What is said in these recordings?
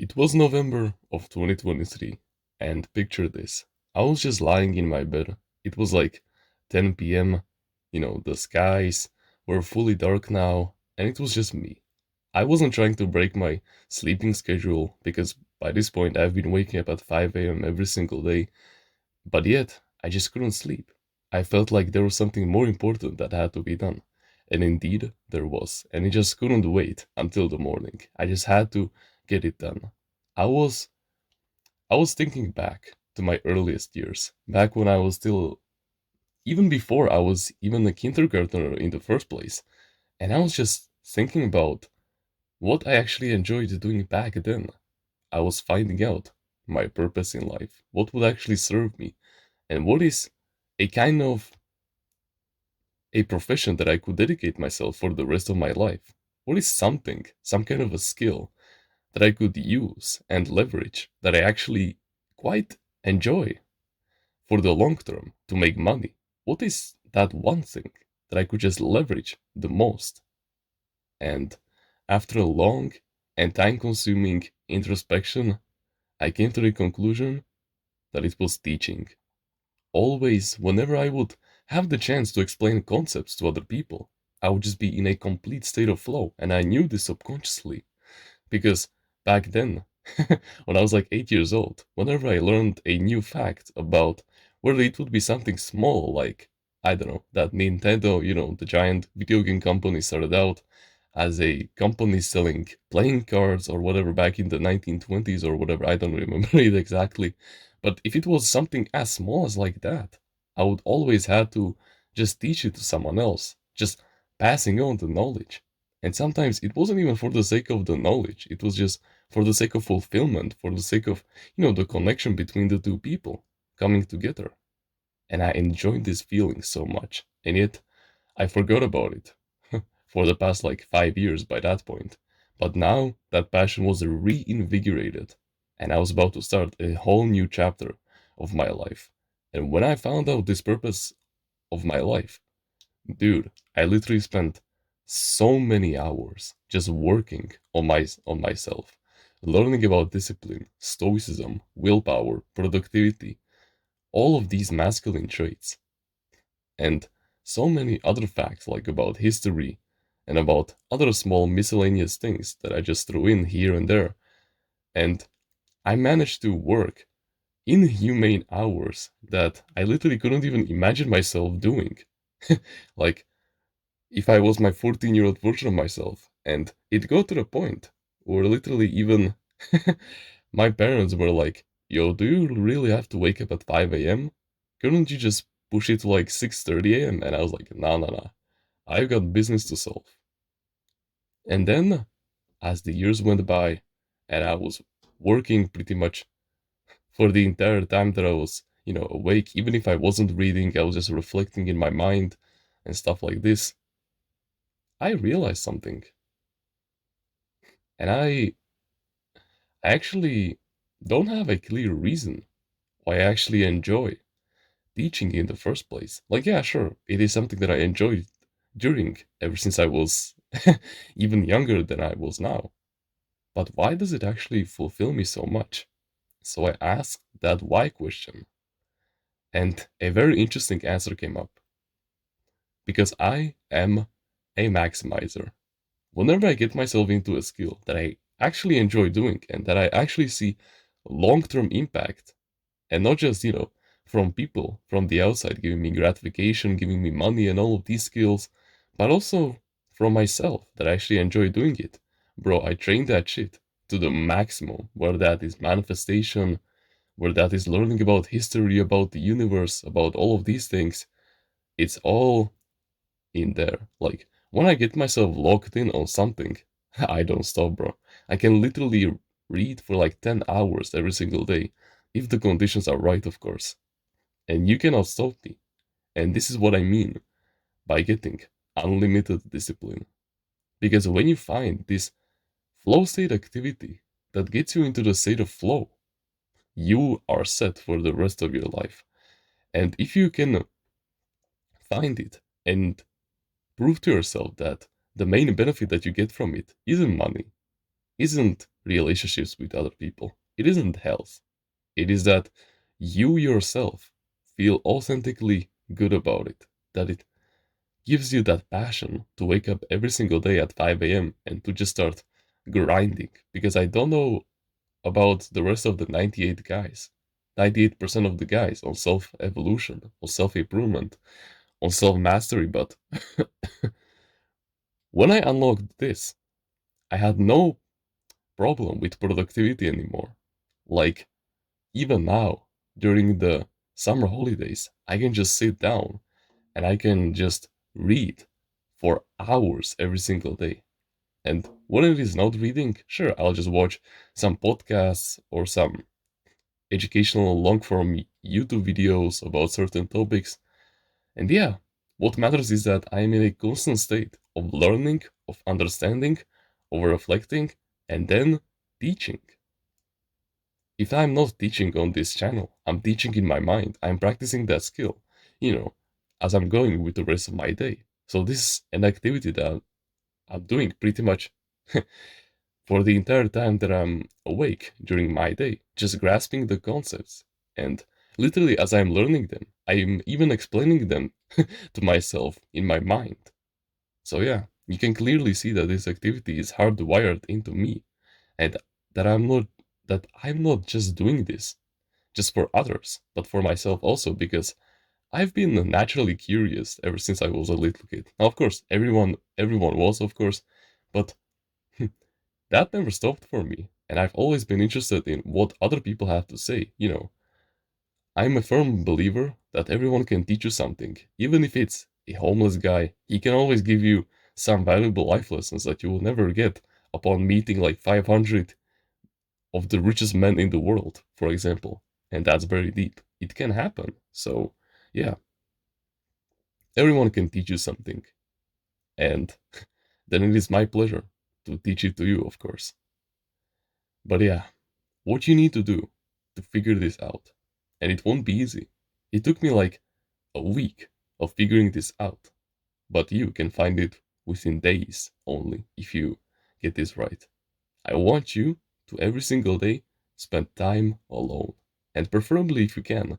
It was November of 2023, and picture this. I was just lying in my bed. It was like 10 p.m. The skies were fully dark now, and it was just me. I wasn't trying to break my sleeping schedule because by this point I've been waking up at 5 a.m. every single day, but yet I just couldn't sleep. I felt like there was something more important that had to be done. And indeed, there was, and it just couldn't wait until the morning. I just had to get it done. I was I was thinking back to my earliest years, back when I was still even before I was even a kindergartner in the first place, and I was just thinking about what I actually enjoyed doing back then. I was finding out my purpose in life, what would actually serve me, and what is a kind of a profession that I could dedicate myself for the rest of my life. What is something, some kind of a skill that I could use and leverage that I actually quite enjoy for the long term to make money? What is that one thing that I could just leverage the most? And after a long and time consuming introspection, I came to the conclusion that it was teaching. Always, whenever I would have the chance to explain concepts to other people, I would just be in a complete state of flow. And I knew this subconsciously because back then, when I was like 8 years old, whenever I learned a new fact about whether it would be something small, like, I don't know, that Nintendo, the giant video game company started out as a company selling playing cards or whatever back in the 1920s or whatever, I don't remember it exactly. But if it was something as small as like that, I would always have to just teach it to someone else, just passing on the knowledge. And sometimes it wasn't even for the sake of the knowledge, it was just for the sake of fulfillment, for the sake of, the connection between the two people coming together. And I enjoyed this feeling so much. And yet, I forgot about it for the past like 5 years by that point. But now that passion was reinvigorated, and I was about to start a whole new chapter of my life. And when I found out this purpose of my life, dude, I literally spent so many hours just working on myself, learning about discipline, stoicism, willpower, productivity, all of these masculine traits, and so many other facts like about history and about other small miscellaneous things that I just threw in here and there. And I managed to work inhumane hours that I literally couldn't even imagine myself doing. Like if I was my 14-year-old version of myself. And it got to the point where literally even my parents were like, yo, do you really have to wake up at 5 a.m.? Couldn't you just push it to like 6:30 a.m.? And I was like, nah, nah, nah. I've got business to solve. And then, as the years went by, and I was working pretty much for the entire time that I was, awake, even if I wasn't reading, I was just reflecting in my mind and stuff like this, I realized something. And I actually don't have a clear reason why I actually enjoy teaching in the first place. Like, yeah, sure, it is something that I enjoyed during ever since I was even younger than I was now. But why does it actually fulfill me so much? So I asked that why question, and a very interesting answer came up. Because I am a maximizer. Whenever I get myself into a skill that I actually enjoy doing and that I actually see long term impact, and not just, from people from the outside giving me gratification, giving me money, and all of these skills, but also from myself that I actually enjoy doing it. Bro, I train that shit to the maximum, where that is manifestation, where that is learning about history, about the universe, about all of these things. It's all in there. Like, when I get myself locked in on something, I don't stop, bro. I can literally read for like 10 hours every single day, if the conditions are right, of course. And you cannot stop me. And this is what I mean by getting unlimited discipline. Because when you find this flow state activity that gets you into the state of flow, you are set for the rest of your life. And if you can find it and prove to yourself that the main benefit that you get from it isn't money, isn't relationships with other people. It isn't health. It is that you yourself feel authentically good about it. That it gives you that passion to wake up every single day at 5 a.m. and to just start grinding. Because I don't know about the rest of the 98 guys, 98% of the guys on self evolution, on self improvement, on self mastery, but when I unlocked this, I had no problem with productivity anymore. Like, even now, during the summer holidays, I can just sit down and I can just read for hours every single day. And when it is not reading, sure, I'll just watch some podcasts or some educational long form YouTube videos about certain topics. And yeah, what matters is that I'm in a constant state of learning, of understanding, of reflecting, and then teaching. If I'm not teaching on this channel, I'm teaching in my mind. I'm practicing that skill, you know, as I'm going with the rest of my day. So this is an activity that I'm doing pretty much for the entire time that I'm awake during my day, just grasping the concepts. And literally, as I'm learning them, I'm even explaining them to myself in my mind. So, yeah, you can clearly see that this activity is hardwired into me and that I'm not just doing this just for others, but for myself also because I've been naturally curious ever since I was a little kid. Now, of course, everyone was, of course, but that never stopped for me, and I've always been interested in what other people have to say. I'm a firm believer that everyone can teach you something, even if it's a homeless guy. He can always give you some valuable life lessons that you will never get upon meeting like 500 of the richest men in the world, for example. And that's very deep. It can happen. So, yeah, everyone can teach you something. And then it is my pleasure to teach it to you, of course. But yeah, what you need to do to figure this out, and it won't be easy. It took me like a week of figuring this out, but you can find it within days only if you get this right. I want you to every single day spend time alone, and preferably if you can,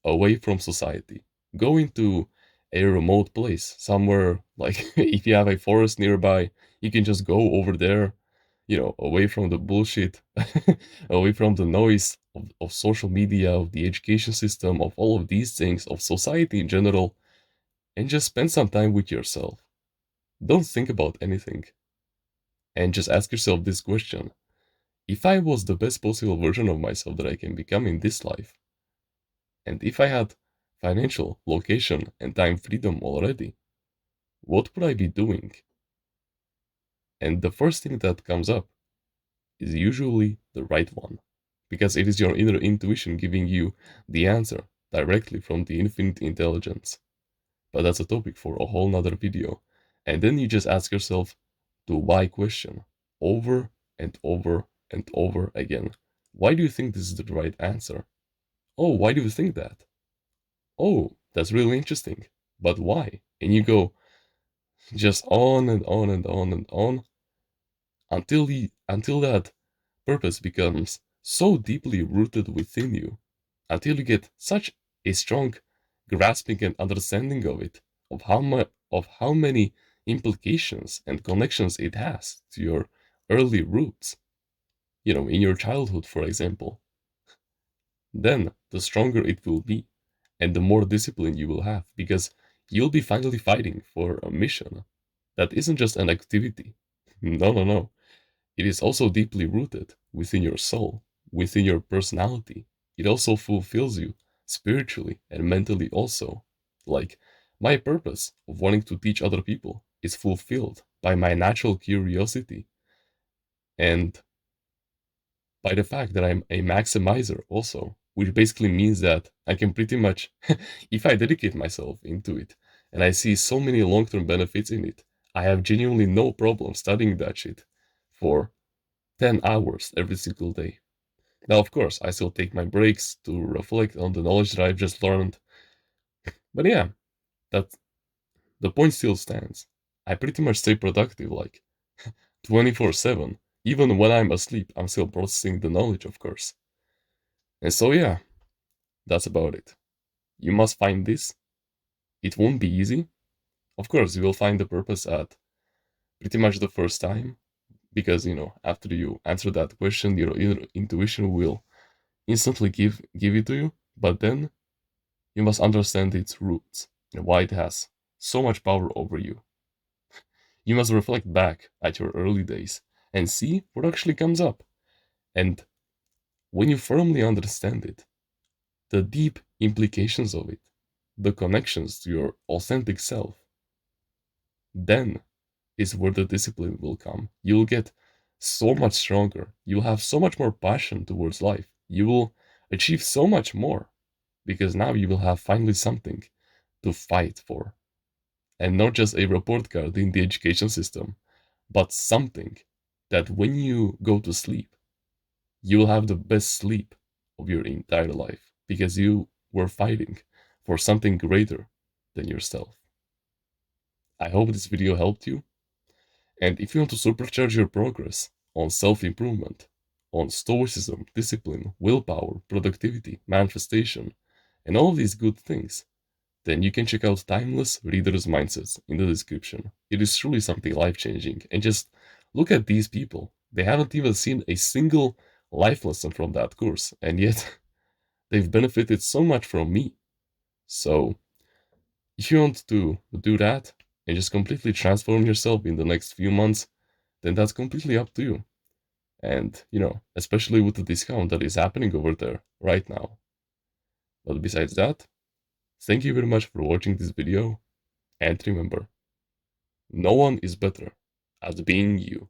away from society. Go into a remote place, somewhere like if you have a forest nearby, you can just go over there, away from the bullshit, away from the noise of social media, of the education system, of all of these things, of society in general, and just spend some time with yourself. Don't think about anything, and just ask yourself this question: if I was the best possible version of myself that I can become in this life, and if I had financial, location, and time freedom already, what would I be doing? And the first thing that comes up is usually the right one, because it is your inner intuition giving you the answer directly from the infinite intelligence. But that's a topic for a whole nother video. And then you just ask yourself the why question over and over and over again. Why do you think this is the right answer? Oh, why do you think that? Oh, that's really interesting. But why? And you go just on and on and on and on until that purpose becomes so deeply rooted within you, until you get such a strong grasping and understanding of it, of how many implications and connections it has to your early roots, in your childhood, for example. Then the stronger it will be, and the more discipline you will have, because you'll be finally fighting for a mission that isn't just an activity. No, no, no. It is also deeply rooted within your soul, within your personality. It also fulfills you spiritually and mentally, also. Like, my purpose of wanting to teach other people is fulfilled by my natural curiosity and by the fact that I'm a maximizer, also, which basically means that I can pretty much, if I dedicate myself into it and I see so many long term benefits in it, I have genuinely no problem studying that shit for 10 hours every single day. Now, of course, I still take my breaks to reflect on the knowledge that I've just learned. But yeah, that the point still stands. I pretty much stay productive like 24/7, Even when I'm asleep, I'm still processing the knowledge, of course. And so, yeah, that's about it. You must find this. It won't be easy. Of course, you will find the purpose at pretty much the first time, because, after you answer that question, your intuition will instantly give it to you. But then you must understand its roots and why it has so much power over you. You must reflect back at your early days and see what actually comes up. And when you firmly understand it, the deep implications of it, the connections to your authentic self, then is where the discipline will come. You'll get so much stronger. You'll have so much more passion towards life. You will achieve so much more because now you will have finally something to fight for. And not just a report card in the education system, but something that when you go to sleep, you'll have the best sleep of your entire life because you were fighting for something greater than yourself. I hope this video helped you. And if you want to supercharge your progress on self improvement, on stoicism, discipline, willpower, productivity, manifestation, and all of these good things, then you can check out Timeless Reader's Mindsets in the description. It is truly something life changing. And just look at these people. They haven't even seen a single life lesson from that course, and yet they've benefited so much from me. So, if you want to do that and just completely transform yourself in the next few months, then that's completely up to you. And, especially with the discount that is happening over there right now. But besides that, thank you very much for watching this video, and remember, no one is better at being you.